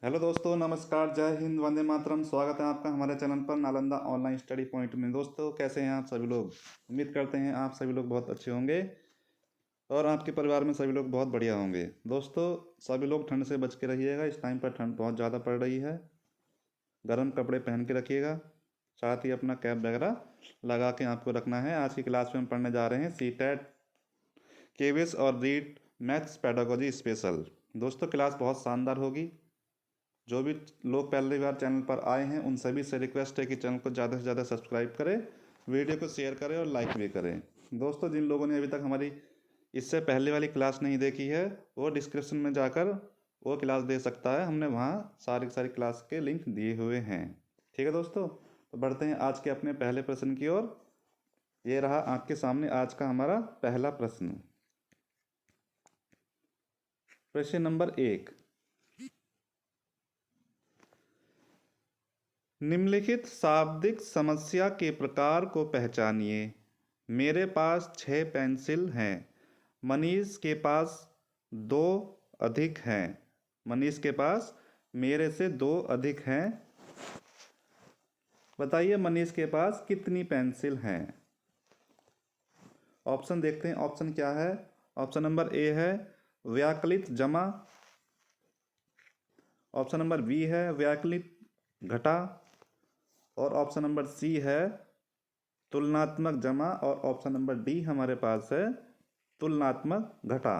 Hello दोस्तों, नमस्कार, जय हिंद, वंदे मातरम। स्वागत है आपका हमारे चैनल पर नालंदा ऑनलाइन स्टडी पॉइंट में। दोस्तों, कैसे हैं आप सभी लोग? उम्मीद करते हैं आप सभी लोग बहुत अच्छे होंगे और आपके परिवार में सभी लोग बहुत बढ़िया होंगे। दोस्तों, सभी लोग ठंड से बच के रहिएगा। इस टाइम पर ठंड बहुत ज़्यादा पड़ रही है। गर्म कपड़े पहन के रखिएगा, साथ ही अपना कैप वगैरह लगा के आपको रखना है। आज की क्लास में हम पढ़ने जा रहे हैं सीटेट केवीएस और रीट मैथ्स पेडागोजी स्पेशल। दोस्तों, क्लास बहुत शानदार होगी। जो भी लोग पहली बार चैनल पर आए हैं उन सभी से रिक्वेस्ट है कि चैनल को ज़्यादा से ज़्यादा सब्सक्राइब करें, वीडियो को शेयर करें और लाइक भी करें। दोस्तों, जिन लोगों ने अभी तक हमारी इससे पहले वाली क्लास नहीं देखी है वो डिस्क्रिप्शन में जाकर वो क्लास दे सकता है। हमने वहाँ सारी की सारी क्लास के लिंक दिए हुए हैं। ठीक है दोस्तों, तो बढ़ते हैं आज के अपने पहले प्रश्न की ओर। ये रहा आपके सामने आज का हमारा पहला प्रश्न। प्रश्न नंबर 1, निम्नलिखित शाब्दिक समस्या के प्रकार को पहचानिए। मेरे पास 6 पेंसिल हैं। मनीष के पास 2 अधिक हैं। मनीष के पास मेरे से 2 अधिक हैं। बताइए मनीष के पास कितनी पेंसिल हैं? ऑप्शन देखते हैं। ऑप्शन क्या है? ऑप्शन नंबर ए है व्याकलित जमा। ऑप्शन नंबर बी है व्याकलित घटा। और ऑप्शन नंबर सी है तुलनात्मक जमा। और ऑप्शन नंबर डी हमारे पास है तुलनात्मक घटा।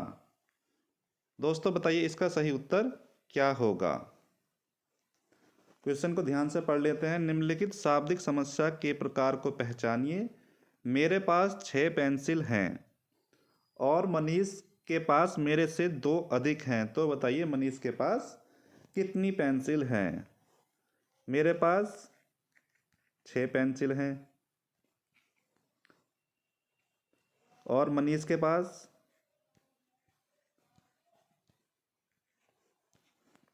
दोस्तों, बताइए इसका सही उत्तर क्या होगा? क्वेश्चन को ध्यान से पढ़ लेते हैं। निम्नलिखित शाब्दिक समस्या के प्रकार को पहचानिए। मेरे पास 6 पेंसिल हैं और मनीष के पास मेरे से 2 अधिक हैं। तो बताइए मनीष के पास कितनी पेंसिल हैं? मेरे पास 6 पेंसिल हैं और मनीष के पास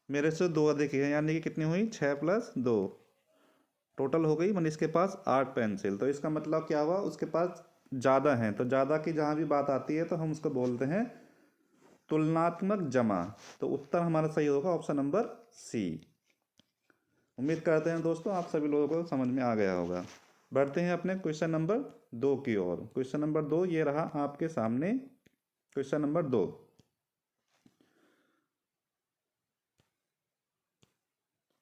मेरे से 2 अधिक है, यानी कि कितनी हुई? 6 + 2, टोटल हो गई मनीष के पास 8 पेंसिल। तो इसका मतलब क्या हुआ? उसके पास ज़्यादा हैं। तो ज़्यादा की जहाँ भी बात आती है तो हम उसको बोलते हैं तुलनात्मक जमा। तो उत्तर हमारा सही होगा ऑप्शन नंबर सी। उम्मीद करते हैं दोस्तों आप सभी लोगों को समझ में आ गया होगा। बढ़ते हैं अपने क्वेश्चन नंबर 2 की ओर। क्वेश्चन नंबर 2 ये रहा आपके सामने। क्वेश्चन नंबर 2,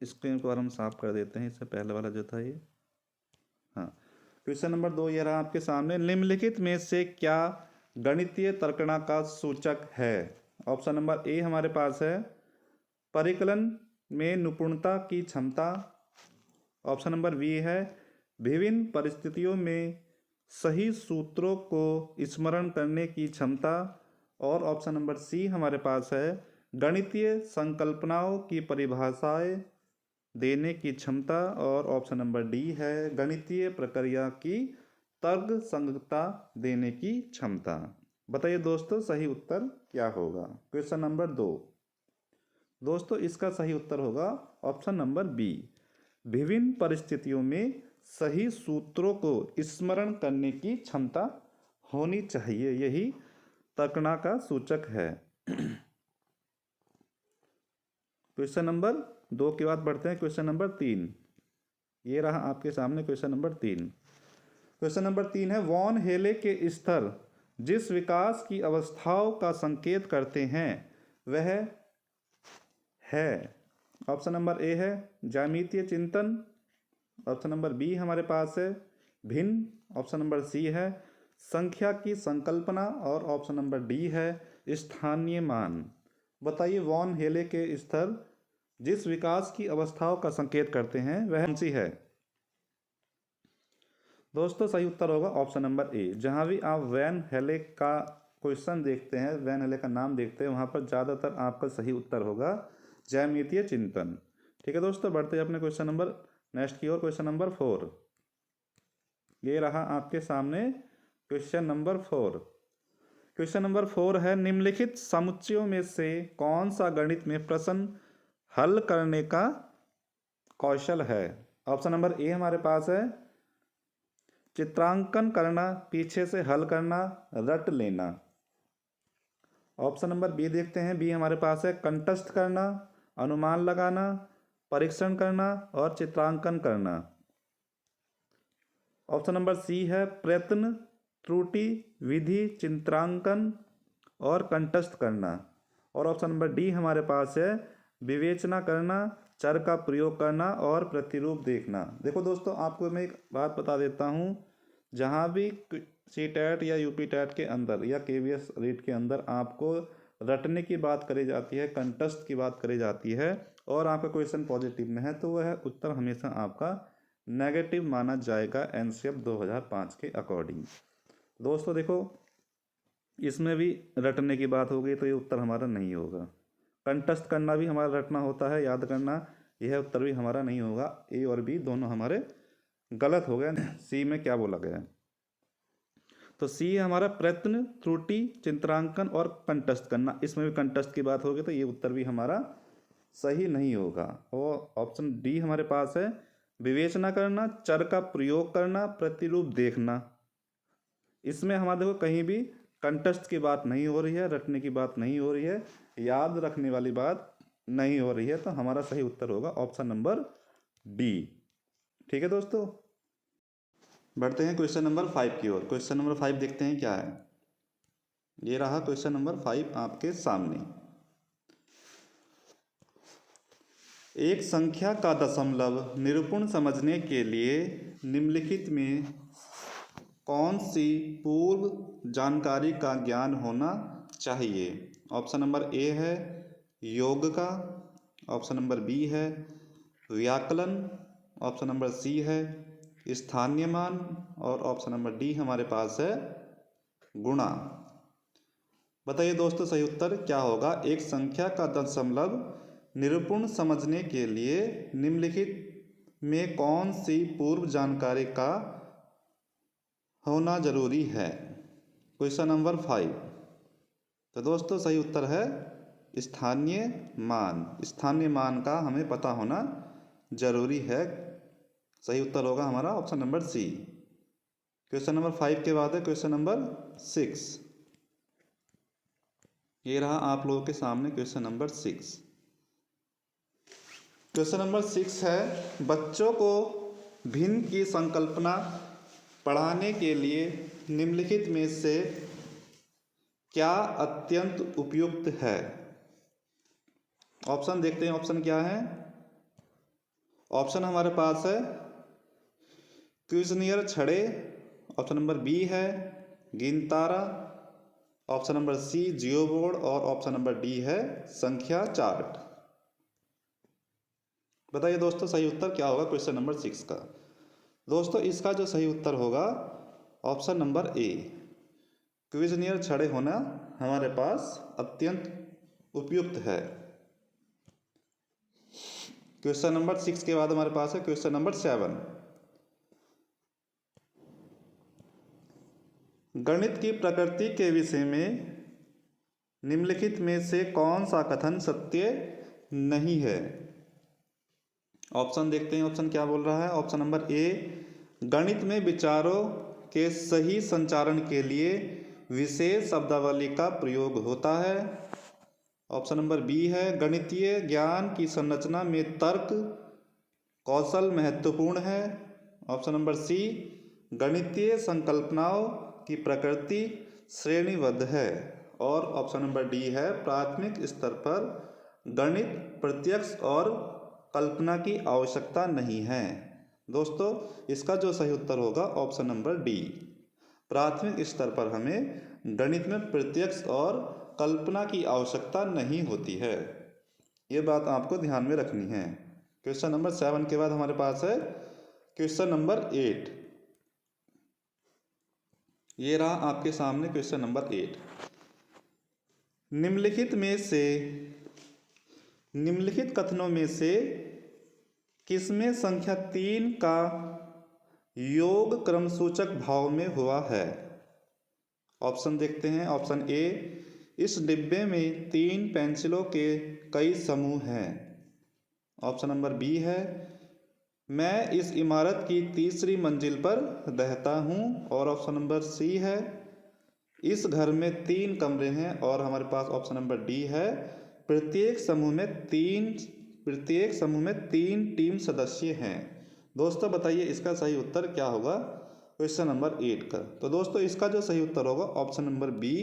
स्क्रीन को हम साफ कर देते हैं। इससे पहले वाला जो था ये, हाँ, क्वेश्चन नंबर 2 ये रहा आपके सामने। निम्नलिखित में से क्या गणितीय तर्कणा का सूचक है? ऑप्शन नंबर ए हमारे पास है परिकलन में निपुणता की क्षमता। ऑप्शन नंबर बी है विभिन्न परिस्थितियों में सही सूत्रों को स्मरण करने की क्षमता। और ऑप्शन नंबर सी हमारे पास है गणितीय संकल्पनाओं की परिभाषाएं देने की क्षमता। और ऑप्शन नंबर डी है गणितीय प्रक्रिया की तर्क संगतता देने की क्षमता। बताइए दोस्तों सही उत्तर क्या होगा? क्वेश्चन नंबर 2, दोस्तों इसका सही उत्तर होगा ऑप्शन नंबर बी, विभिन्न परिस्थितियों में सही सूत्रों को स्मरण करने की क्षमता होनी चाहिए। यही तर्कणा का सूचक है। क्वेश्चन नंबर 2 के बाद बढ़ते हैं क्वेश्चन नंबर 3। ये रहा आपके सामने क्वेश्चन नंबर 3। क्वेश्चन नंबर 3 है वॉन हेले के स्तर जिस विकास की अवस्थाओं का संकेत करते हैं वह है। ऑप्शन नंबर ए है ज्यामितीय चिंतन। ऑप्शन नंबर बी हमारे पास है भिन्न। ऑप्शन नंबर सी है संख्या की संकल्पना। और ऑप्शन नंबर डी है स्थानीय मान। बताइए वॉन हेले के स्तर जिस विकास की अवस्थाओं का संकेत करते हैं वह कौन सी है? दोस्तों सही उत्तर होगा ऑप्शन नंबर ए। जहाँ भी आप वैन हेले का क्वेश्चन देखते हैं, वैन हेले का नाम देखते हैं, वहाँ पर ज़्यादातर आपका सही उत्तर होगा ज्यामितीय चिंतन। ठीक है दोस्तों, बढ़ते हैं अपने क्वेश्चन नंबर नेक्स्ट की ओर। क्वेश्चन नंबर 4 ये रहा आपके सामने क्वेश्चन नंबर 4। क्वेश्चन नंबर 4 है निम्नलिखित समुच्चयों में से कौन सा गणित में प्रश्न हल करने का कौशल है? ऑप्शन नंबर ए हमारे पास है चित्रांकन करना, पीछे से हल करना, रट लेना। ऑप्शन नंबर बी देखते हैं। बी हमारे पास है कंटस्थ करना। अनुमान लगाना, परीक्षण करना और चित्रांकन करना। ऑप्शन नंबर सी है प्रयत्न, त्रुटि, विधि, चित्रांकन और कंठस्थ करना। और ऑप्शन नंबर डी हमारे पास है विवेचना करना, चर का प्रयोग करना और प्रतिरूप देखना। देखो दोस्तों, आपको मैं एक बात बता देता हूँ, जहाँ भी सीटेट या यूपी टेट के अंदर या केवीएस रीट के अंदर आपको रटने की बात करी जाती है, कंठस्थ की बात करी जाती है और आपका क्वेश्चन पॉजिटिव में है, तो वह उत्तर हमेशा आपका नेगेटिव माना जाएगा एनसीएफ 2005 के अकॉर्डिंग। दोस्तों देखो, इसमें भी रटने की बात हो गई तो ये उत्तर हमारा नहीं होगा। कंठस्थ करना भी हमारा रटना होता है, याद करना, यह उत्तर भी हमारा नहीं होगा। ए और बी दोनों हमारे गलत हो गए। सी में क्या बोला गया है? तो सी हमारा प्रयत्न, त्रुटि, चित्रांकन और कंठस्थ करना। इसमें भी कंठस्थ की बात होगी तो ये उत्तर भी हमारा सही नहीं होगा। और ऑप्शन डी हमारे पास है विवेचना करना, चर का प्रयोग करना, प्रतिरूप देखना। इसमें हमारे देखो कहीं भी कंठस्थ की बात नहीं हो रही है, रटने की बात नहीं हो रही है, याद रखने वाली बात नहीं हो रही है, तो हमारा सही उत्तर होगा ऑप्शन नंबर डी। ठीक है दोस्तों, बढ़ते हैं क्वेश्चन नंबर 5 की ओर। क्वेश्चन नंबर 5 देखते हैं क्या है। ये रहा क्वेश्चन नंबर 5 आपके सामने। एक संख्या का दशमलव निरूपण समझने के लिए निम्नलिखित में कौन सी पूर्व जानकारी का ज्ञान होना चाहिए? ऑप्शन नंबर ए है योग का, ऑप्शन नंबर बी है व्याकलन, ऑप्शन नंबर सी है स्थानीय मान और ऑप्शन नंबर डी हमारे पास है गुणा। बताइए दोस्तों सही उत्तर क्या होगा? एक संख्या का दशमलव निरूपण समझने के लिए निम्नलिखित में कौन सी पूर्व जानकारी का होना जरूरी है? Question number 5। तो दोस्तों सही उत्तर है स्थानीय मान। स्थानीय मान का हमें पता होना जरूरी है। सही उत्तर होगा हमारा option number C. Question number 5 के बाद है क्वेश्चन नंबर 6। ये रहा आप लोगों के सामने क्वेश्चन नंबर 6। क्वेश्चन नंबर 6 है बच्चों को भिन्न की संकल्पना पढ़ाने के लिए निम्नलिखित में से क्या अत्यंत उपयुक्त है? ऑप्शन देखते हैं, ऑप्शन क्या है? ऑप्शन हमारे पास है क्विज़नियर छड़े, ऑप्शन नंबर बी है गिनतारा, ऑप्शन नंबर सी जियो बोर्ड और ऑप्शन नंबर डी है संख्या चार्ट। बताइए दोस्तों सही उत्तर क्या होगा क्वेश्चन नंबर 6 का? दोस्तों इसका जो सही उत्तर होगा ऑप्शन नंबर ए, क्विज़नियर छड़े होना हमारे पास अत्यंत उपयुक्त है। क्वेश्चन नंबर 6 के बाद हमारे पास है क्वेश्चन नंबर 7। गणित की प्रकृति के विषय में निम्नलिखित में से कौन सा कथन सत्य नहीं है? ऑप्शन देखते हैं, ऑप्शन क्या बोल रहा है? ऑप्शन नंबर ए गणित में विचारों के सही संचारण के लिए विशेष शब्दावली का प्रयोग होता है। ऑप्शन नंबर बी है गणितीय ज्ञान की संरचना में तर्क कौशल महत्वपूर्ण है। ऑप्शन नंबर सी गणितीय संकल्पनाओं की प्रकृति श्रेणीबद्ध है। और ऑप्शन नंबर डी है प्राथमिक स्तर पर गणित प्रत्यक्ष और कल्पना की आवश्यकता नहीं है। दोस्तों इसका जो सही उत्तर होगा ऑप्शन नंबर डी, प्राथमिक स्तर पर हमें गणित में प्रत्यक्ष और कल्पना की आवश्यकता नहीं होती है। ये बात आपको ध्यान में रखनी है। क्वेश्चन नंबर 7 के बाद हमारे पास है क्वेश्चन नंबर 8। ये रहा आपके सामने क्वेश्चन नंबर 8। निम्नलिखित कथनों में से किसमें संख्या 3 का योग क्रमसूचक भाव में हुआ है? ऑप्शन देखते हैं। ऑप्शन ए इस डिब्बे में 3 पेंसिलों के कई समूह हैं। ऑप्शन नंबर बी है मैं इस इमारत की तीसरी मंजिल पर रहता हूँ। और ऑप्शन नंबर सी है इस घर में 3 कमरे हैं। और हमारे पास ऑप्शन नंबर डी है प्रत्येक समूह में 3 टीम सदस्य हैं। दोस्तों बताइए इसका सही उत्तर क्या होगा क्वेश्चन नंबर 8 का। तो दोस्तों इसका जो सही उत्तर होगा ऑप्शन नंबर बी,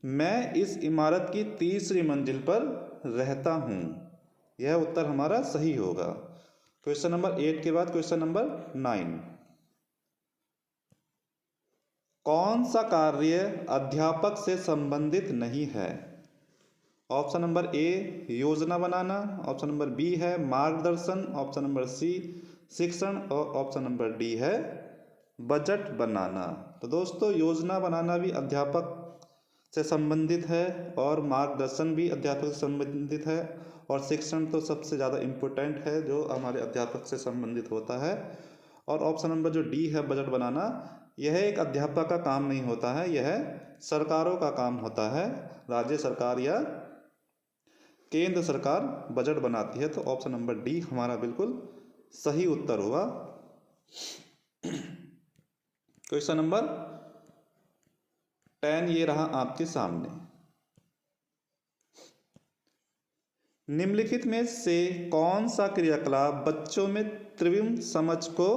मैं इस इमारत की तीसरी मंजिल पर रहता हूँ। यह उत्तर हमारा सही होगा। क्वेश्चन नंबर 8 के बाद क्वेश्चन नंबर 9, कौन सा कार्य अध्यापक से संबंधित नहीं है? ऑप्शन नंबर ए योजना बनाना, ऑप्शन नंबर बी है मार्गदर्शन, ऑप्शन नंबर सी शिक्षण और ऑप्शन नंबर डी है बजट बनाना। तो दोस्तों योजना बनाना भी अध्यापक से संबंधित है और मार्गदर्शन भी अध्यापक से संबंधित है और शिक्षण तो सबसे ज़्यादा इम्पोर्टेंट है जो हमारे अध्यापक से संबंधित होता है। और ऑप्शन नंबर जो डी है बजट बनाना, यह एक अध्यापक का काम नहीं होता है, यह सरकारों का काम होता है। राज्य सरकार या केंद्र सरकार बजट बनाती है। तो ऑप्शन नंबर डी हमारा बिल्कुल सही उत्तर हुआ। क्वेश्चन नंबर 10 ये रहा आपके सामने, निम्नलिखित में से कौन सा क्रियाकलाप बच्चों में त्रिविम समझ को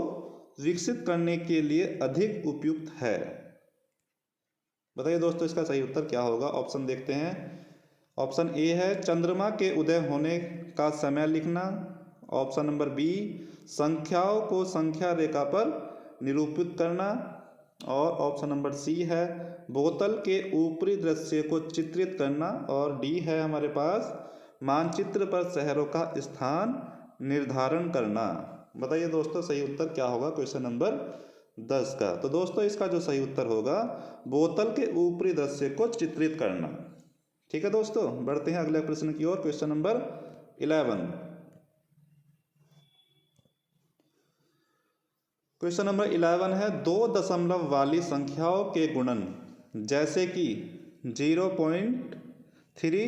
विकसित करने के लिए अधिक उपयुक्त है? बताइए दोस्तों इसका सही उत्तर क्या होगा। ऑप्शन देखते हैं। ऑप्शन ए है चंद्रमा के उदय होने का समय लिखना, ऑप्शन नंबर बी संख्याओं को संख्या रेखा पर निरूपित करना और ऑप्शन नंबर सी है बोतल के ऊपरी दृश्य को चित्रित करना और डी है हमारे पास मानचित्र पर शहरों का स्थान निर्धारण करना। बताइए दोस्तों सही उत्तर क्या होगा क्वेश्चन नंबर 10 का। तो दोस्तों इसका जो सही उत्तर होगा बोतल के ऊपरी दृश्य को चित्रित करना। ठीक है दोस्तों, बढ़ते हैं अगले प्रश्न की ओर। क्वेश्चन नंबर 11, क्वेश्चन नंबर 11 है 2 दशमलव वाली संख्याओं के गुणन जैसे कि 0.3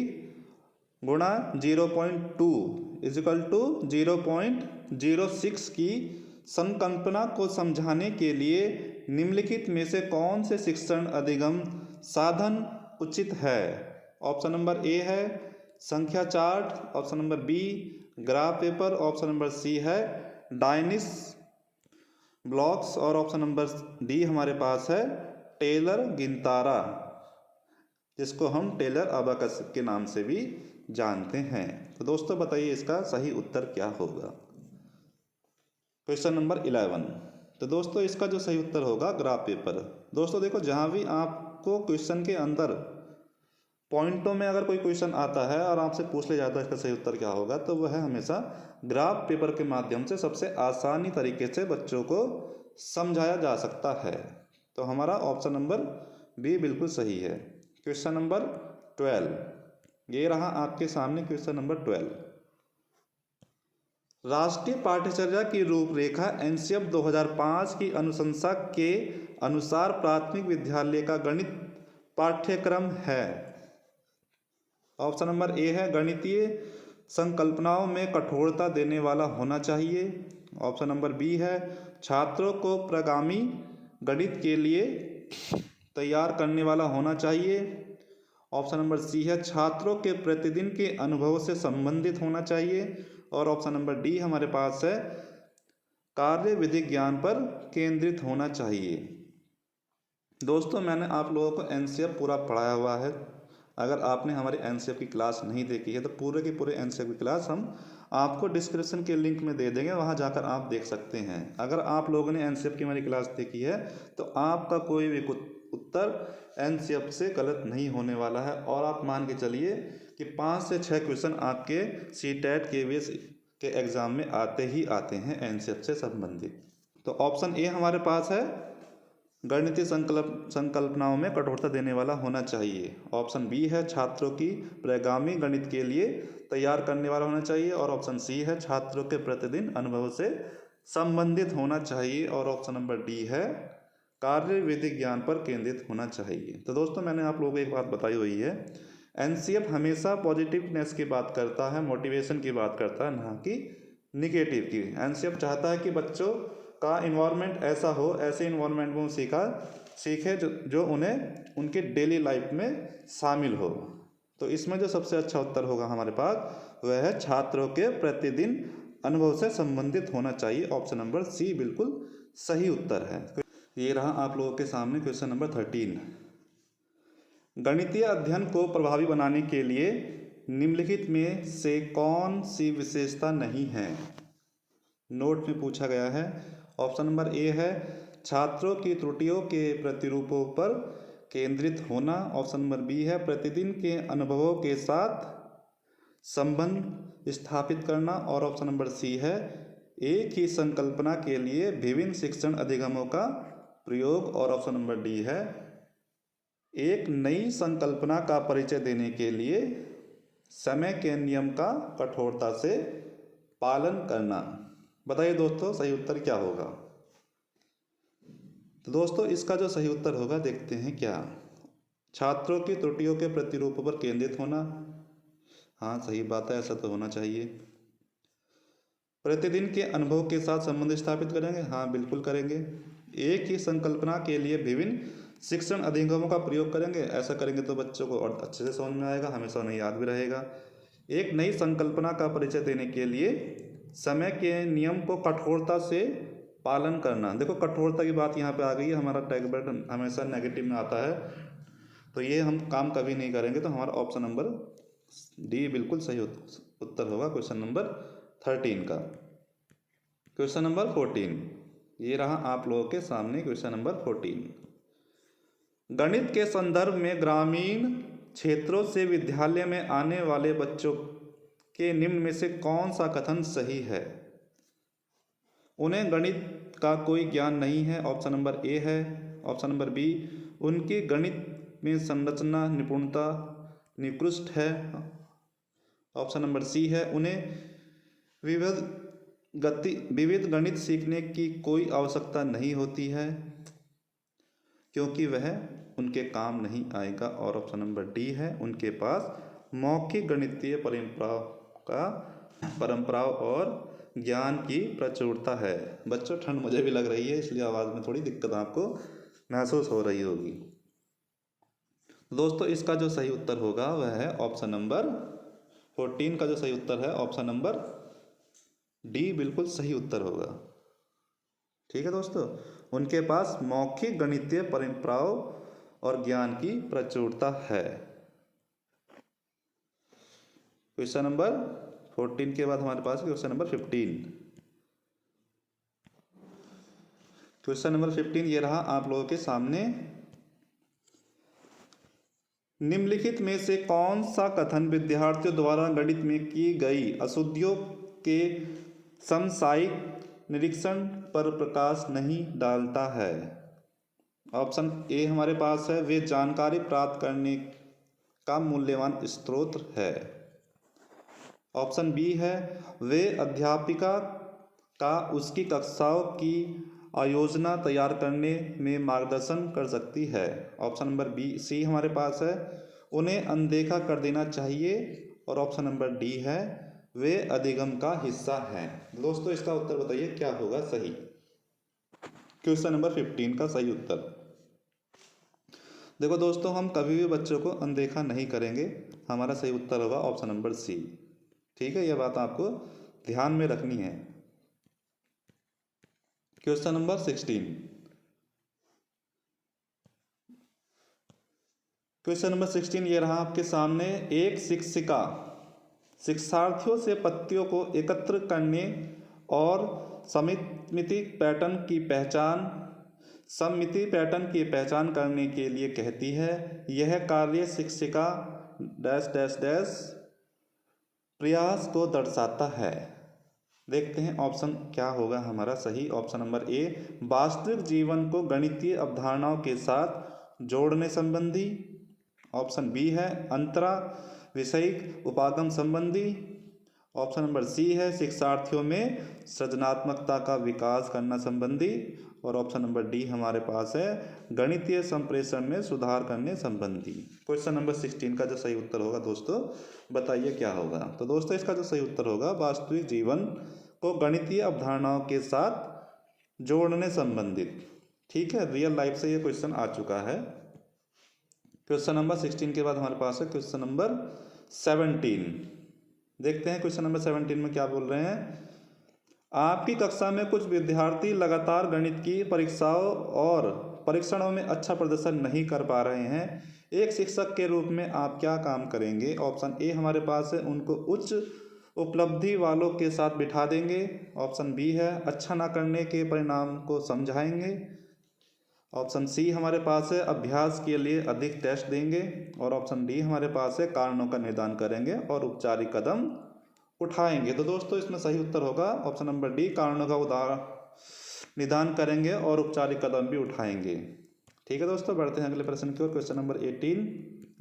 गुणा 0.2 इजिकल टू 0.06 की संकल्पना को समझाने के लिए निम्नलिखित में से कौन से शिक्षण अधिगम साधन उचित है? ऑप्शन नंबर ए है संख्या chart, option number B graph paper, option number C है डायनिस ब्लॉक्स और ऑप्शन नंबर डी हमारे पास है टेलर गिनतारा, जिसको हम टेलर अबाकस के नाम से भी जानते हैं। तो दोस्तों बताइए इसका सही उत्तर क्या होगा क्वेश्चन नंबर 11। तो दोस्तों इसका जो सही उत्तर होगा ग्राफ पेपर। दोस्तों देखो जहाँ भी आपको क्वेश्चन के अंदर पॉइंटों में अगर कोई क्वेश्चन आता है और आपसे पूछ लिया जाता है इसका सही उत्तर क्या होगा, तो वह हमेशा ग्राफ पेपर के माध्यम से सबसे आसानी तरीके से बच्चों को समझाया जा सकता है। तो हमारा ऑप्शन नंबर बी बिल्कुल सही है। क्वेश्चन नंबर 12 ये रहा आपके सामने क्वेश्चन नंबर 12, राष्ट्रीय पाठ्यचर्या की रूपरेखा एनसीएफ 2005 की अनुशंसा के अनुसार प्राथमिक विद्यालय का गणित पाठ्यक्रम है। ऑप्शन नंबर ए है गणितीय संकल्पनाओं में कठोरता देने वाला होना चाहिए, ऑप्शन नंबर बी है छात्रों को प्रगामी गणित के लिए तैयार करने वाला होना चाहिए, ऑप्शन नंबर सी है छात्रों के प्रतिदिन के अनुभव से संबंधित होना चाहिए और ऑप्शन नंबर डी हमारे पास है कार्य विधिक ज्ञान पर केंद्रित होना चाहिए। दोस्तों मैंने आप लोगों को एनसीएफ पूरा पढ़ाया हुआ है। अगर आपने हमारे एनसीएफ की क्लास नहीं देखी है तो पूरे के पूरे एनसीएफ की क्लास हम आपको डिस्क्रिप्शन के लिंक में दे देंगे, वहां जाकर आप देख सकते हैं। अगर आप लोगों ने एनसीएफ की हमारी क्लास देखी है तो आपका कोई भी उत्तर एनसीएफ से गलत नहीं होने वाला है और आप मान के चलिए कि 5 से 6 क्वेश्चन आपके सीटेट केवीएस के एग्जाम में आते ही आते हैं एनसीएफ से संबंधित। तो ऑप्शन ए हमारे पास है गणितीय संकल्पनाओं में कठोरता देने वाला होना चाहिए, ऑप्शन बी है छात्रों की प्रगामी गणित के लिए तैयार करने वाला होना चाहिए और ऑप्शन सी है छात्रों के प्रतिदिन अनुभव से संबंधित होना चाहिए और ऑप्शन नंबर डी है कार्य विधिक ज्ञान पर केंद्रित होना चाहिए। तो दोस्तों मैंने आप लोगों को एक बात बताई हुई है, एनसीएफ हमेशा पॉजिटिवनेस की बात करता है, मोटिवेशन की बात करता है, ना कि निगेटिव की। एनसीएफ चाहता है कि बच्चों का इन्वायरमेंट ऐसा हो, ऐसे इन्वायरमेंट में सीखे जो उन्हें उनके डेली लाइफ में शामिल हो। तो इसमें जो सबसे अच्छा उत्तर होगा हमारे पास वह है छात्रों के प्रतिदिन अनुभव से संबंधित होना चाहिए। ऑप्शन नंबर सी बिल्कुल सही उत्तर है। ये रहा आप लोगों के सामने क्वेश्चन नंबर 13। गणितीय अध्ययन को प्रभावी बनाने के लिए निम्नलिखित में से कौन सी विशेषता नहीं है? नोट में पूछा गया है। ऑप्शन नंबर ए है छात्रों की त्रुटियों के प्रतिरूपों पर केंद्रित होना। ऑप्शन नंबर बी है प्रतिदिन के अनुभवों के साथ संबंध स्थापित करना। और ऑप्शन नंबर सी है एक ही संकल्पना के लिए विभिन्न शिक्षण अधिगमों का प्रयोग। और ऑप्शन नंबर डी है एक नई संकल्पना का परिचय देने के लिए समय के नियम का कठोरता से पालन करना। बताइए दोस्तों सही उत्तर क्या होगा? तो दोस्तों इसका जो सही उत्तर होगा देखते हैं क्या। छात्रों की त्रुटियों के प्रतिरूपों पर केंद्रित होना, हाँ सही बात है, ऐसा तो होना चाहिए। प्रतिदिन के अनुभव के साथ संबंध स्थापित करेंगे, हाँ बिल्कुल करेंगे। एक ही संकल्पना के लिए विभिन्न शिक्षण अधिगमों का प्रयोग करेंगे, ऐसा करेंगे तो बच्चों को और अच्छे से समझ में आएगा, हमेशा उन्हें याद भी रहेगा। एक नई संकल्पना का परिचय देने के लिए समय के नियम को कठोरता से पालन करना। देखो कठोरता की बात यहाँ पे आ गई है, हमारा टैगबैट हमेशा नेगेटिव में आता है, तो ये हम काम कभी नहीं करेंगे। तो हमारा ऑप्शन नंबर डी बिल्कुल सही उत्तर होगा क्वेश्चन नंबर 13 का। क्वेश्चन नंबर 14 ये रहा आप लोगों के सामने क्वेश्चन नंबर 14। गणित के संदर्भ में ग्रामीण क्षेत्रों से विद्यालय में आने वाले बच्चों के निम्न में से कौन सा कथन सही है? उन्हें गणित का कोई ज्ञान नहीं है। ऑप्शन नंबर ए है। ऑप्शन नंबर बी उनकी गणित में संरचना निपुणता निकृष्ट है। ऑप्शन नंबर सी है उन्हें विविध गणित सीखने की कोई आवश्यकता नहीं होती है क्योंकि वह उनके काम नहीं आएगा। और ऑप्शन नंबर डी है उनके पास मौखिक गणितीय परंपराओं और ज्ञान की प्रचुरता है। बच्चों ठंड मुझे भी लग रही है, इसलिए आवाज़ में थोड़ी दिक्कत आपको महसूस हो रही होगी। दोस्तों इसका जो सही उत्तर होगा वह है ऑप्शन नंबर 14 का जो सही उत्तर है ऑप्शन नंबर डी बिल्कुल सही उत्तर होगा। ठीक है दोस्तों, उनके पास मौखिक गणितीय परंपराओं और ज्ञान की प्रचुरता है। क्वेश्चन नंबर 14 के बाद हमारे पास क्वेश्चन नंबर 15। क्वेश्चन नंबर 15 ये रहा आप लोगों के सामने। निम्नलिखित में से कौन सा कथन विद्यार्थियों द्वारा गणित में की गई अशुद्धियों के समसामयिक निरीक्षण पर प्रकाश नहीं डालता है? ऑप्शन ए हमारे पास है वे जानकारी प्राप्त करने का मूल्यवान स्रोत है। ऑप्शन बी है वे अध्यापिका का उसकी कक्षाओं की आयोजना तैयार करने में मार्गदर्शन कर सकती है। ऑप्शन नंबर बी सी हमारे पास है उन्हें अनदेखा कर देना चाहिए। और ऑप्शन नंबर डी है वे अधिगम का हिस्सा हैं। दोस्तों इसका उत्तर बताइए क्या होगा सही? क्वेश्चन नंबर 15 का सही उत्तर। देखो दोस्तों हम कभी भी बच्चों को अनदेखा नहीं करेंगे, हमारा सही उत्तर होगा ऑप्शन नंबर सी। ठीक है, यह बात आपको ध्यान में रखनी है। Question number 16। क्वेश्चन नंबर 16 ये रहा आपके सामने। एक शिक्षिका शिक्षार्थियों से पत्तियों को एकत्र करने और सममिति पैटर्न की पहचान करने के लिए कहती है। यह कार्य शिक्षिका डैश डैश डैश प्रयास को दर्शाता है। देखते हैं ऑप्शन क्या होगा हमारा सही। ऑप्शन नंबर ए वास्तविक जीवन को गणितीय अवधारणाओं के साथ जोड़ने संबंधी। ऑप्शन बी है अंतरा विषयिक उपागम संबंधी। ऑप्शन नंबर सी है शिक्षार्थियों में सृजनात्मकता का विकास करना संबंधी। और ऑप्शन नंबर डी हमारे पास है गणितीय संप्रेषण में सुधार करने संबंधी। क्वेश्चन नंबर 16 का जो सही उत्तर होगा दोस्तों बताइए क्या होगा? तो दोस्तों इसका जो सही उत्तर होगा वास्तविक जीवन को गणितीय अवधारणाओं के साथ जोड़ने संबंधित। ठीक है, रियल लाइफ से ये क्वेश्चन आ चुका है। क्वेश्चन नंबर 16 के बाद हमारे पास है क्वेश्चन नंबर 17। देखते हैं क्वेश्चन नंबर 17 में क्या बोल रहे हैं। आपकी कक्षा में कुछ विद्यार्थी लगातार गणित की परीक्षाओं और परीक्षणों में अच्छा प्रदर्शन नहीं कर पा रहे हैं। एक शिक्षक के रूप में आप क्या काम करेंगे। ऑप्शन ए हमारे पास है, उनको उच्च उपलब्धि वालों के साथ बिठा देंगे। ऑप्शन बी है, अच्छा ना करने के परिणाम को समझाएंगे। ऑप्शन सी हमारे पास है, अभ्यास के लिए अधिक टेस्ट देंगे। और ऑप्शन डी हमारे पास है, कारणों का निदान करेंगे और उपचारिक कदम उठाएंगे। तो दोस्तों इसमें सही उत्तर होगा ऑप्शन नंबर डी, कारणों का निदान करेंगे और उपचारिक कदम भी उठाएंगे। ठीक है दोस्तों, बढ़ते हैं अगले प्रश्न की ओर। क्वेश्चन नंबर 18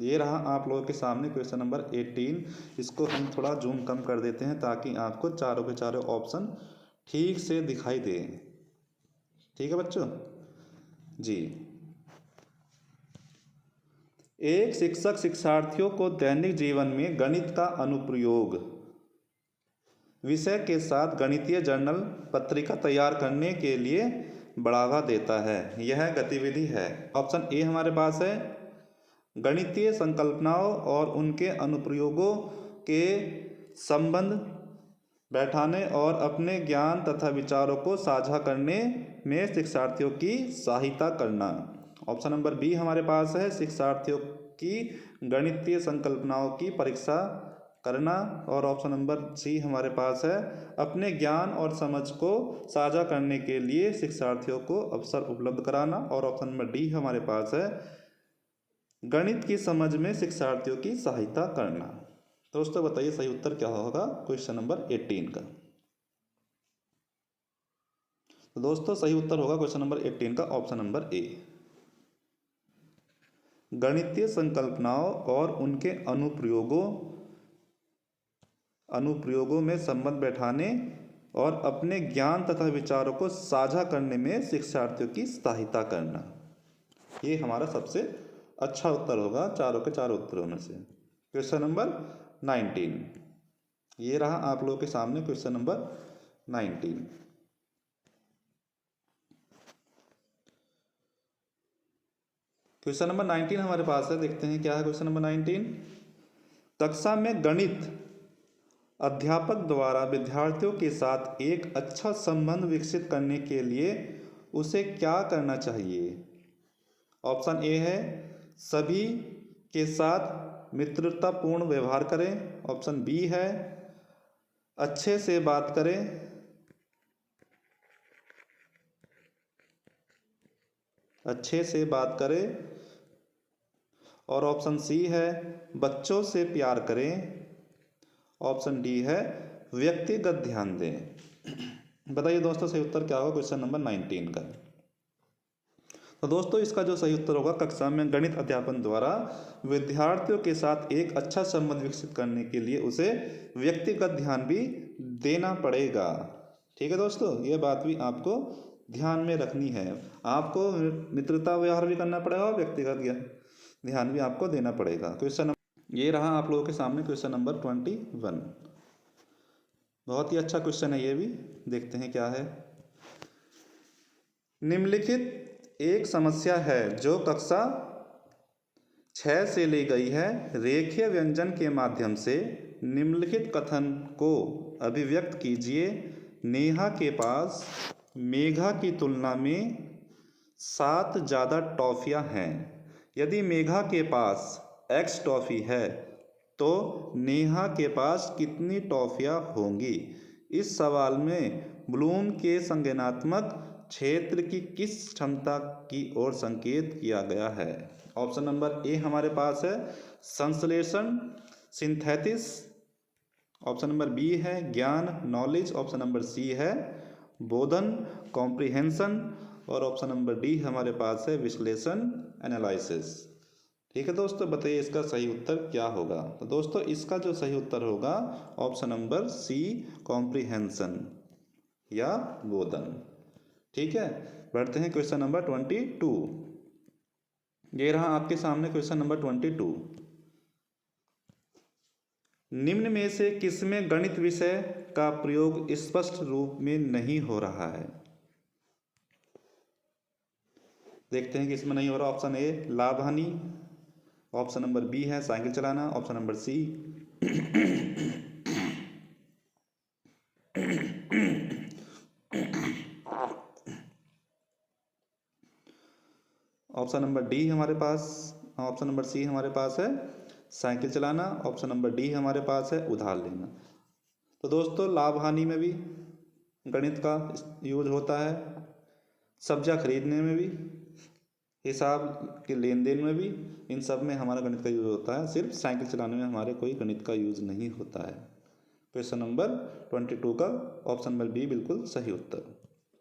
ये रहा आप लोगों के सामने क्वेश्चन नंबर 18। इसको हम थोड़ा जूम कम कर देते हैं ताकि आपको चारों के चारों ऑप्शन ठीक से दिखाई दे। ठीक है बच्चों जी। एक शिक्षक शिक्षार्थियों को दैनिक जीवन में गणित का अनुप्रयोग विषय के साथ गणितीय जर्नल पत्रिका तैयार करने के लिए बढ़ावा देता है। यह गतिविधि है। ऑप्शन ए हमारे पास है, गणितीय संकल्पनाओं और उनके अनुप्रयोगों के संबंध बैठाने और अपने ज्ञान तथा विचारों को साझा करने में शिक्षार्थियों की सहायता करना। ऑप्शन नंबर बी हमारे पास है, शिक्षार्थियों की गणितीय संकल्पनाओं की परीक्षा करना। और ऑप्शन नंबर सी हमारे पास है, अपने ज्ञान और समझ को साझा करने के लिए शिक्षार्थियों को अवसर उपलब्ध कराना। और ऑप्शन नंबर डी हमारे पास है, गणित की समझ में शिक्षार्थियों की सहायता करना। दोस्तों बताइए सही उत्तर क्या होगा क्वेश्चन नंबर 18 का। तो दोस्तों सही उत्तर होगा क्वेश्चन नंबर 18 का ऑप्शन नंबर ए, गणितीय संकल्पनाओं और उनके अनुप्रयोगों में संबंध बैठाने और अपने ज्ञान तथा विचारों को साझा करने में शिक्षार्थियों की सहायता करना। ये हमारा सबसे अच्छा उत्तर होगा चारों के चारों उत्तरों में से। क्वेश्चन नंबर 19 ये रहा आप लोगों के सामने क्वेश्चन नंबर 19। क्वेश्चन नंबर 19 हमारे पास है, देखते हैं क्या है क्वेश्चन नंबर 19। कक्षा में गणित अध्यापक द्वारा विद्यार्थियों के साथ एक अच्छा संबंध विकसित करने के लिए उसे क्या करना चाहिए। ऑप्शन ए है, सभी के साथ मित्रतापूर्ण व्यवहार करें। ऑप्शन बी है, अच्छे से बात करें। और ऑप्शन सी है, बच्चों से प्यार करें। ऑप्शन डी है, व्यक्तिगत ध्यान दें। बताइए दोस्तों सही उत्तर क्या होगा क्वेश्चन नंबर 19 का। तो दोस्तों इसका जो सही उत्तर होगा, कक्षा में गणित अध्यापन द्वारा विद्यार्थियों के साथ एक अच्छा संबंध विकसित करने के लिए उसे व्यक्तिगत ध्यान भी देना पड़ेगा। ठीक है दोस्तों, ये बात भी आपको ध्यान में रखनी है। आपको मित्रता व्यवहार भी करना पड़ेगा और व्यक्तिगत ध्यान भी आपको देना पड़ेगा। क्वेश्चन ये रहा आप लोगों के सामने क्वेश्चन नंबर 21। बहुत ही अच्छा क्वेश्चन है ये भी, देखते हैं क्या है। निम्नलिखित एक समस्या है जो कक्षा 6 से ली गई है। रेखीय व्यंजन के माध्यम से निम्नलिखित कथन को अभिव्यक्त कीजिए। नेहा के पास मेघा की तुलना में 7 ज़्यादा टॉफियाँ हैं। यदि मेघा के पास X टॉफी है तो नेहा के पास कितनी टॉफियाँ होंगी। इस सवाल में ब्लूम के संज्ञानात्मक क्षेत्र की किस क्षमता की ओर संकेत किया गया है। ऑप्शन नंबर ए हमारे पास है, संश्लेषण सिंथेसिस। ऑप्शन नंबर बी है, ज्ञान नॉलेज। ऑप्शन नंबर सी है, बोधन कॉम्प्रिहेंशन। और ऑप्शन नंबर डी हमारे पास है, विश्लेषण एनालिसिस। ठीक है दोस्तों, बताइए इसका सही उत्तर क्या होगा। तो दोस्तों इसका जो सही उत्तर होगा ऑप्शन नंबर सी, कॉम्प्रिहेंशन या बोधन। ठीक है, बढ़ते हैं क्वेश्चन नंबर 22। ये रहा आपके सामने क्वेश्चन नंबर 22। निम्न में से किसमें गणित विषय का प्रयोग स्पष्ट रूप में नहीं हो रहा है। देखते हैं कि इसमें नहीं हो रहा। ऑप्शन ए, लाभ हानि। ऑप्शन नंबर बी है साइकिल चलाना, option number C option number D हमारे पास, ऑप्शन नंबर सी हमारे पास है साइकिल चलाना, ऑप्शन नंबर डी हमारे पास है उधार लेना। तो दोस्तों लाभ हानि में भी गणित का यूज होता है, सब्जियां खरीदने में भी, हिसाब के लेन देन में भी, इन सब में हमारा गणित का यूज होता है। सिर्फ साइकिल चलाने में हमारे कोई गणित का यूज नहीं होता है। क्वेश्चन नंबर 22 का ऑप्शन नंबर बी बिल्कुल सही उत्तर।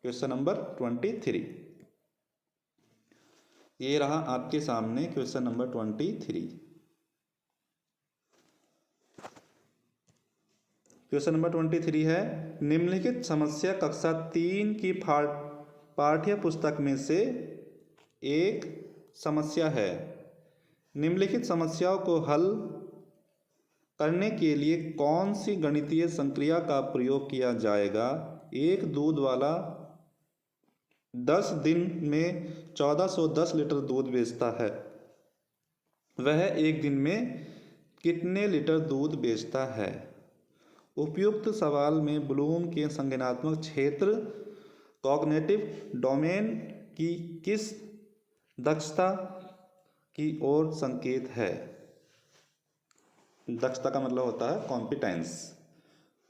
क्वेश्चन नंबर 23, ये रहा आपके सामने क्वेश्चन नंबर 23। क्वेश्चन नंबर 23 है, निम्नलिखित समस्या कक्षा 3 की पाठ्य पुस्तक में से एक समस्या है। निम्नलिखित समस्याओं को हल करने के लिए कौन सी गणितीय संक्रिया का प्रयोग किया जाएगा। एक दूध वाला 10 दिन में 1410 लीटर दूध बेचता है, वह एक दिन में कितने लीटर दूध बेचता है। उपयुक्त सवाल में ब्लूम के संज्ञानात्मक क्षेत्र कॉग्निटिव डोमेन की किस दक्षता की ओर संकेत है। दक्षता का मतलब होता है कॉम्पिटेंस।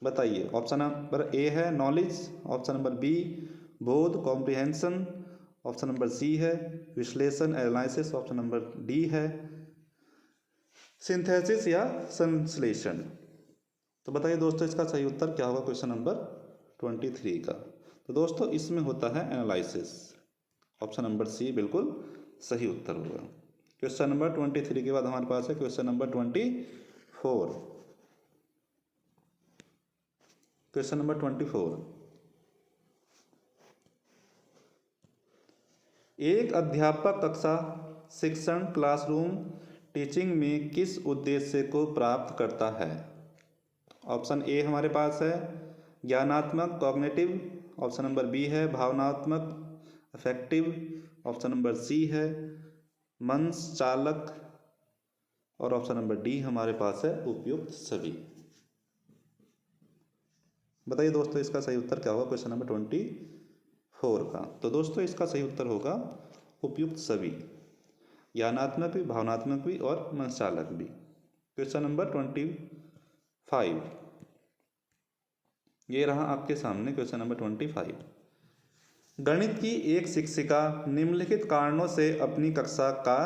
बताइए, ऑप्शन नंबर ए है नॉलेज, ऑप्शन नंबर बी बोध कॉम्प्रिहेंशन, ऑप्शन नंबर सी है विश्लेषण एनालिसिस, ऑप्शन नंबर डी है सिंथेसिस या संश्लेषण। तो बताइए दोस्तों इसका सही उत्तर क्या होगा क्वेश्चन नंबर 23 का। तो दोस्तों इसमें होता है एनालिसिस, ऑप्शन नंबर सी बिल्कुल सही उत्तर होगा। क्वेश्चन नंबर 23 के बाद हमारे पास है क्वेश्चन नंबर 24। क्वेश्चन नंबर 24, एक अध्यापक कक्षा शिक्षण क्लासरूम टीचिंग में किस उद्देश्य को प्राप्त करता है। ऑप्शन ए हमारे पास है ज्ञानात्मक कॉग्निटिव, ऑप्शन नंबर बी है भावनात्मक अफेक्टिव, ऑप्शन नंबर सी है मंच चालक, और ऑप्शन नंबर डी हमारे पास है उपयुक्त सभी। बताइए दोस्तों इसका सही उत्तर क्या होगा क्वेश्चन नंबर 24 का। तो दोस्तों इसका सही उत्तर होगा उपयुक्त सभी, ज्ञानात्मक भी, भावनात्मक भी और मंच चालक भी। क्वेश्चन नंबर 25, ये रहा आपके सामने क्वेश्चन नंबर 25। गणित की एक शिक्षिका निम्नलिखित कारणों से अपनी कक्षा का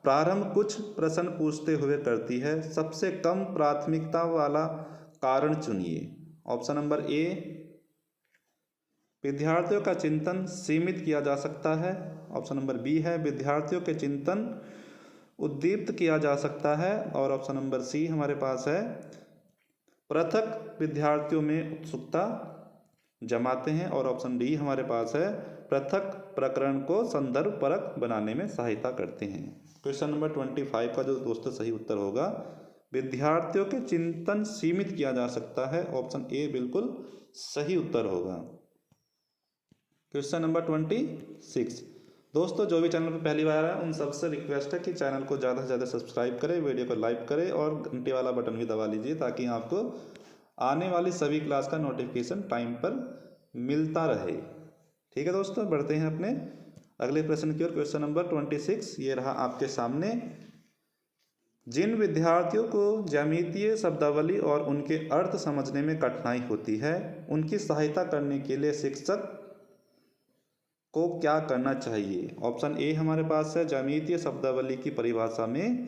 प्रारंभ कुछ प्रश्न पूछते हुए करती है। सबसे कम प्राथमिकता वाला कारण चुनिए। ऑप्शन नंबर ए विद्यार्थियों का चिंतन सीमित किया जा सकता है, ऑप्शन नंबर बी है विद्यार्थियों के चिंतन उद्दीप्त किया जा सकता है, और ऑप्शन नंबर सी हमारे पास है पृथक विद्यार्थियों में उत्सुकता जमाते हैं, और ऑप्शन डी हमारे पास है पृथक प्रकरण को संदर्भ परक बनाने में सहायता करते हैं। क्वेश्चन नंबर 25 का जो दोस्तों सही उत्तर होगा विद्यार्थियों के चिंतन सीमित किया जा सकता है, ऑप्शन ए बिल्कुल सही उत्तर होगा। क्वेश्चन नंबर 26, दोस्तों जो भी चैनल पर पहली बार आया उन सबसे रिक्वेस्ट है कि चैनल को ज़्यादा से ज़्यादा सब्सक्राइब करें, वीडियो को लाइक करें और घंटे वाला बटन भी दबा लीजिए ताकि आपको आने वाली सभी क्लास का नोटिफिकेशन टाइम पर मिलता रहे। ठीक है दोस्तों, बढ़ते हैं अपने अगले प्रश्न की ओर। क्वेश्चन नंबर 26 ये रहा आपके सामने। जिन विद्यार्थियों को ज्यामितीय शब्दावली और उनके अर्थ समझने में कठिनाई होती है उनकी सहायता करने के लिए शिक्षक को क्या करना चाहिए। ऑप्शन ए हमारे पास है ज्यामितीय शब्दावली की परिभाषा में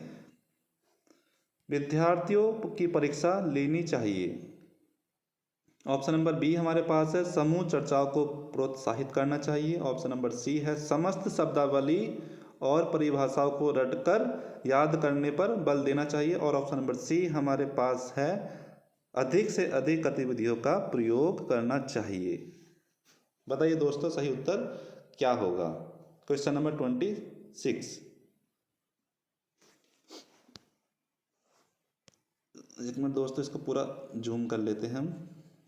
विद्यार्थियों की परीक्षा लेनी चाहिए, ऑप्शन नंबर बी हमारे पास है समूह चर्चाओं को प्रोत्साहित करना चाहिए, ऑप्शन नंबर सी है समस्त शब्दावली और परिभाषाओं को रटकर याद करने पर बल देना चाहिए, और ऑप्शन नंबर सी हमारे पास है अधिक से अधिक गतिविधियों का प्रयोग करना चाहिए। बताइए दोस्तों सही उत्तर क्या होगा क्वेश्चन नंबर 26। एक मिनट दोस्तों इसको पूरा जूम कर लेते हैं हम,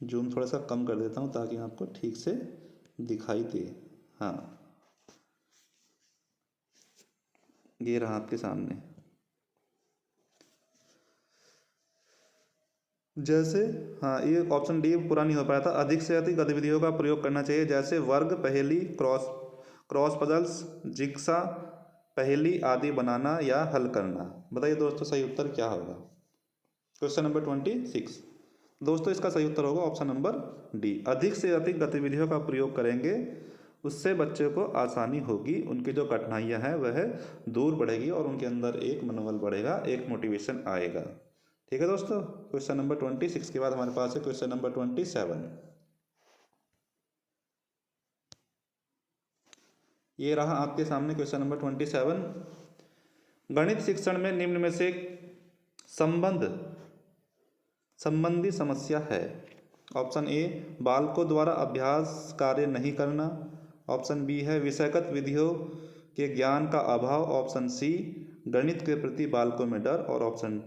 जूम थोड़ा सा कम कर देता हूँ ताकि आपको ठीक से दिखाई दे। हाँ ये रहा आपके सामने। जैसे, हाँ ये ऑप्शन डी पूरा नहीं हो पाया था। अधिक से अधिक गतिविधियों का प्रयोग करना चाहिए, जैसे वर्ग पहेली, क्रॉस क्रॉस पजल्स, जिक्सा पहेली आदि बनाना या हल करना। बताइए दोस्तों सही उत्तर क्या होगा। क्वेश्चन नंबर 26 दोस्तों, इसका सही उत्तर होगा ऑप्शन नंबर डी। अधिक से अधिक गतिविधियों का प्रयोग करेंगे, उससे बच्चे को आसानी होगी, उनकी जो कठिनाइयाँ हैं वह दूर बढ़ेगी और उनके अंदर एक मनोबल बढ़ेगा, एक मोटिवेशन आएगा। ठीक है दोस्तों, क्वेश्चन नंबर 26 के बाद हमारे पास है क्वेश्चन नंबर 27। ये रहा आपके सामने क्वेश्चन नंबर 27। गणित शिक्षण में निम्न में से संबंधी समस्या है। ऑप्शन ए, बालकों द्वारा अभ्यास कार्य नहीं करना। ऑप्शन बी है विषयगत विधियों के ज्ञान का अभाव। ऑप्शन सी, गणित के प्रति बालकों में डर। और ऑप्शन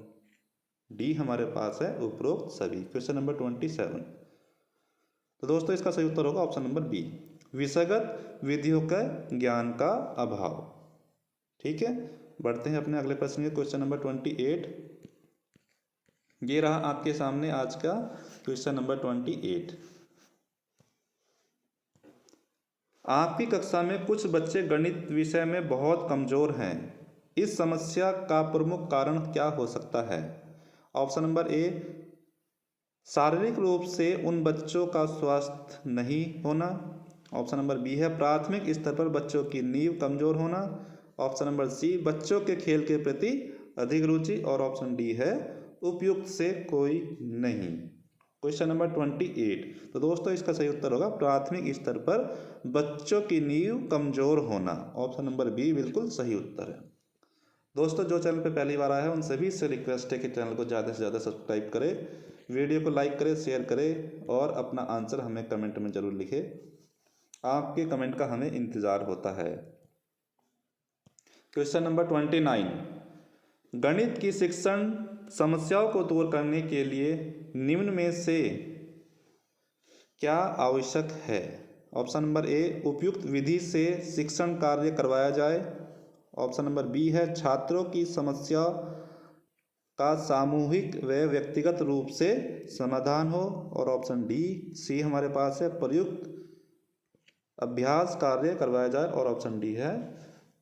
डी हमारे पास है उपरोक्त सभी। Question number 27। तो दोस्तों इसका सही उत्तर होगा ऑप्शन नंबर बी, विषयगत विधियों का ज्ञान का अभाव। ठीक है, बढ़ते हैं अपने अगले प्रश्न के क्वेश्चन नंबर 28। ये रहा आपके सामने आज का क्वेश्चन नंबर 28। आपकी कक्षा में कुछ बच्चे गणित विषय में बहुत कमजोर हैं, इस समस्या का प्रमुख कारण क्या हो सकता है। ऑप्शन नंबर ए, शारीरिक रूप से उन बच्चों का स्वास्थ्य नहीं होना। ऑप्शन नंबर बी है प्राथमिक स्तर पर बच्चों की नींव कमजोर होना। ऑप्शन नंबर सी, बच्चों के खेल के प्रति अधिक रुचि। और ऑप्शन डी है उपयुक्त से कोई नहीं। Question number 28। तो दोस्तों इसका सही उत्तर होगा प्राथमिक स्तर पर बच्चों की नींव कमजोर होना। ऑप्शन नंबर बी बिल्कुल सही उत्तर है। दोस्तों जो चैनल पे पहली बार आया है उन सभी से रिक्वेस्ट है कि चैनल को ज़्यादा से ज़्यादा सब्सक्राइब करें, वीडियो को लाइक करें, शेयर करें और अपना आंसर हमें कमेंट में ज़रूर लिखें। आपके कमेंट का हमें इंतज़ार होता है। Question number 29। गणित की शिक्षण समस्याओं को दूर करने के लिए निम्न में से क्या आवश्यक है। ऑप्शन नंबर ए, उपयुक्त विधि से शिक्षण कार्य करवाया जाए। ऑप्शन नंबर बी है छात्रों की समस्या का सामूहिक व व्यक्तिगत रूप से समाधान हो। और ऑप्शन डी सी हमारे पास है प्रयुक्त अभ्यास कार्य करवाया जाए। और ऑप्शन डी है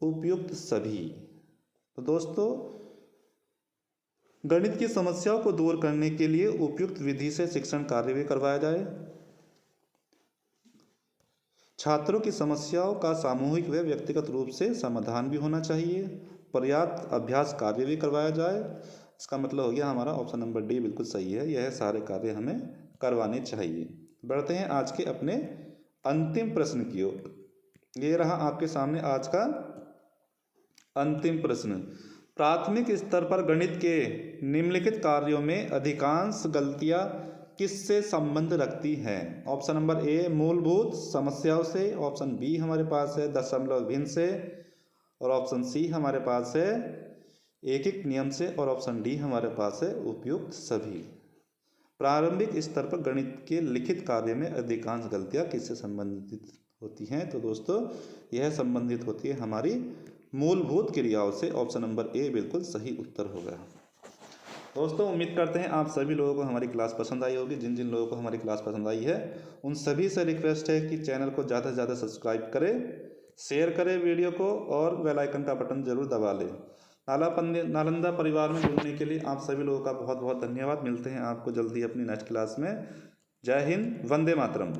उपयुक्त सभी। तो दोस्तों गणित की समस्याओं को दूर करने के लिए उपयुक्त विधि से शिक्षण कार्य भी करवाया जाए, छात्रों की समस्याओं का सामूहिक व व्यक्तिगत रूप से समाधान भी होना चाहिए, पर्याप्त अभ्यास कार्य भी करवाया जाए। इसका मतलब हो गया हमारा ऑप्शन नंबर डी बिल्कुल सही है, यह सारे कार्य हमें करवाने चाहिए। बढ़ते हैं आज के अपने अंतिम प्रश्न की ओर। ये रहा आपके सामने आज का अंतिम प्रश्न। प्राथमिक स्तर पर गणित के निम्नलिखित कार्यों में अधिकांश गलतियां किससे संबंध रखती हैं। ऑप्शन नंबर ए, मूलभूत समस्याओं से। ऑप्शन बी हमारे पास है दशमलव भिन्न से। और ऑप्शन सी हमारे पास है एक एक नियम से। और ऑप्शन डी हमारे पास है उपयुक्त सभी। प्रारंभिक स्तर पर गणित के लिखित कार्य में अधिकांश गलतियां किससे संबंधित होती हैं। तो दोस्तों यह संबंधित होती है हमारी मूलभूत क्रियाओं से। ऑप्शन नंबर ए बिल्कुल सही उत्तर होगा। दोस्तों उम्मीद करते हैं आप सभी लोगों को हमारी क्लास पसंद आई होगी। जिन जिन लोगों को हमारी क्लास पसंद आई है उन सभी से रिक्वेस्ट है कि चैनल को ज़्यादा से ज़्यादा सब्सक्राइब करें, शेयर करें वीडियो को और बेल आइकन का बटन जरूर दबा लें। नालंदा परिवार में जुड़ने के लिए आप सभी लोगों का बहुत बहुत धन्यवाद। मिलते हैं आपको जल्दी अपनी नेक्स्ट क्लास में। जय हिंद, वंदे मातरम।